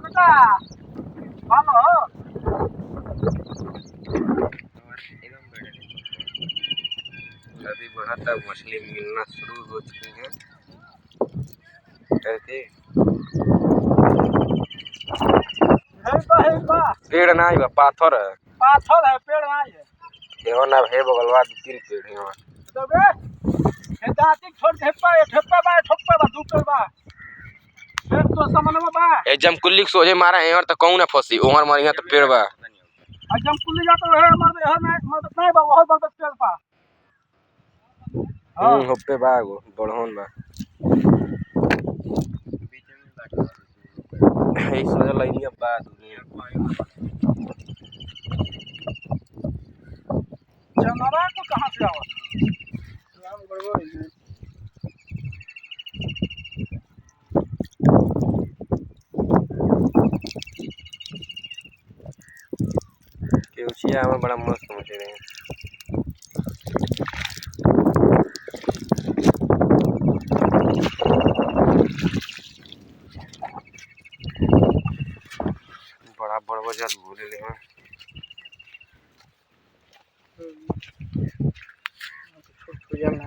बेटा भालो नदी बढ़ता मछली मिलना शुरू हो चुकी है। कैसे पेड़ ना ही पाथर है पेड़ ना है एवन ना है बगलवा 2-3 पेड़ है यहाँ तबे हे दाती छोड़ ठेप्पा बा दू पेड़ बा फिर तो समनवा बा ए जमकुल्ली के सोझे मारा है और त कहूं ना फंसी ओहर मारिया त पेड़ बा जम कुली जातो है मर नहीं बा बहुत बड़ा पेड़ बा होपे बा गो बड़हन बा ए सोझे लाइनिया बा दुनिया जनरा को कहां से आवा राम गड़बड़ केवचिया में बड़ा मस्त मछली है। बड़ा बड़ वजन बोले ले छोट छोट